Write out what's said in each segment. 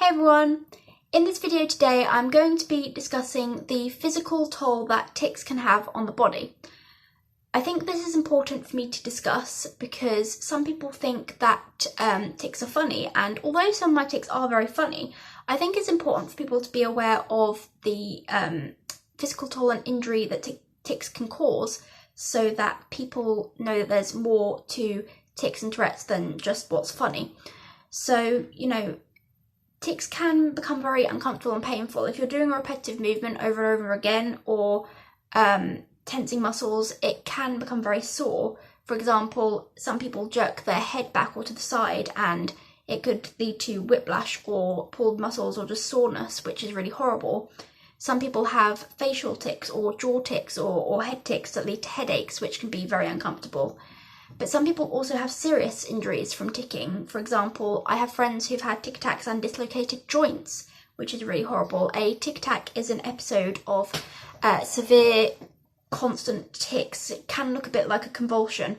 Hey everyone! In this video today I'm going to be discussing the physical toll that tics can have on the body. I think this is important for me to discuss because some people think that tics are funny, and although some of my tics are very funny, I think it's important for people to be aware of the physical toll and injury that tics can cause, so that people know that there's more to tics and Tourette's than just what's funny. So, tics can become very uncomfortable and painful. If you're doing a repetitive movement over and over again, or tensing muscles, it can become very sore. For example, some people jerk their head back or to the side and it could lead to whiplash or pulled muscles or just soreness, which is really horrible. Some people have facial tics or jaw tics or head tics that lead to headaches, which can be very uncomfortable. But some people also have serious injuries from ticking. For example, I have friends who've had tic tacs and dislocated joints, which is really horrible. A tic tac is an episode of severe, constant tics. It can look a bit like a convulsion,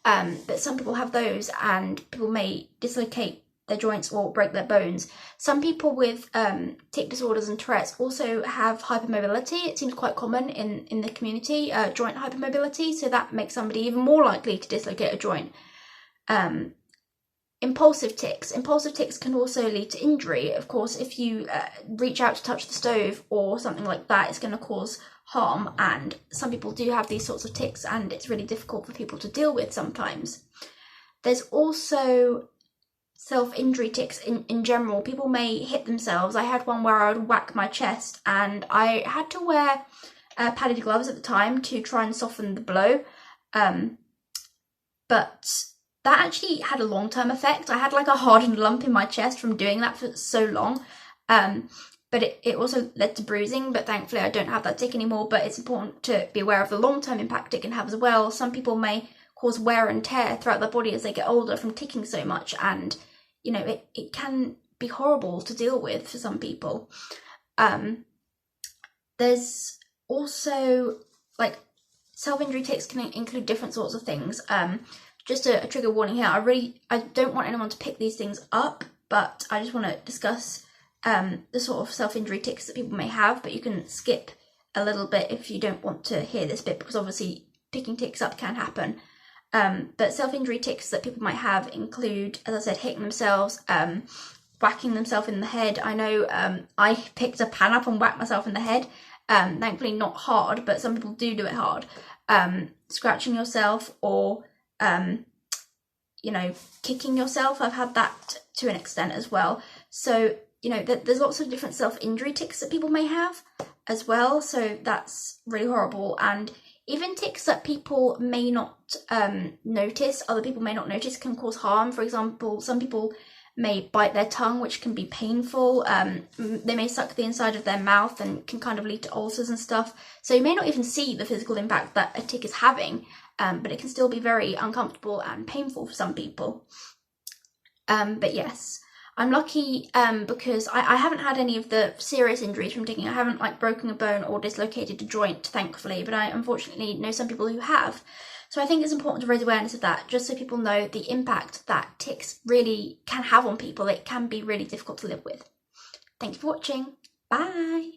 but some people have those and people may dislocate their joints or break their bones. Some people with tic disorders and Tourette's also have hypermobility. It seems quite common in the community, joint hypermobility, so that makes somebody even more likely to dislocate a joint. Impulsive tics can also lead to injury. Of course, if you reach out to touch the stove or something like that, it's going to cause harm, and some people do have these sorts of tics and it's really difficult for people to deal with sometimes. There's also self-injury tics in general. People may hit themselves. I had one where I would whack my chest and I had to wear padded gloves at the time to try and soften the blow, but that actually had a long-term effect. I had like a hardened lump in my chest from doing that for so long, but it also led to bruising, but thankfully I don't have that tic anymore. But it's important to be aware of the long-term impact it can have as well. Some people may cause wear and tear throughout their body as they get older from ticking so much, and it can be horrible to deal with for some people. There's also, like, self-injury tics can include different sorts of things. Just a trigger warning here, I don't want anyone to pick these things up, but I just want to discuss the sort of self-injury tics that people may have, but you can skip a little bit if you don't want to hear this bit, because obviously picking tics up can happen. But self-injury tics that people might have include, as I said, hitting themselves, whacking themselves in the head. I know I picked a pan up and whacked myself in the head. Thankfully not hard, but some people do it hard. Scratching yourself or, kicking yourself. I've had that to an extent as well. So, there's lots of different self-injury tics that people may have as well. So that's really horrible. And even tics that people may not notice, other people may not notice, can cause harm. For example, some people may bite their tongue, which can be painful. They may suck the inside of their mouth and can kind of lead to ulcers and stuff. So you may not even see the physical impact that a tic is having, but it can still be very uncomfortable and painful for some people. But yes, I'm lucky because I haven't had any of the serious injuries from ticking. I haven't broken a bone or dislocated a joint, thankfully, but I unfortunately know some people who have. So I think it's important to raise awareness of that, just so people know the impact that tics really can have on people. It can be really difficult to live with. Thanks for watching. Bye.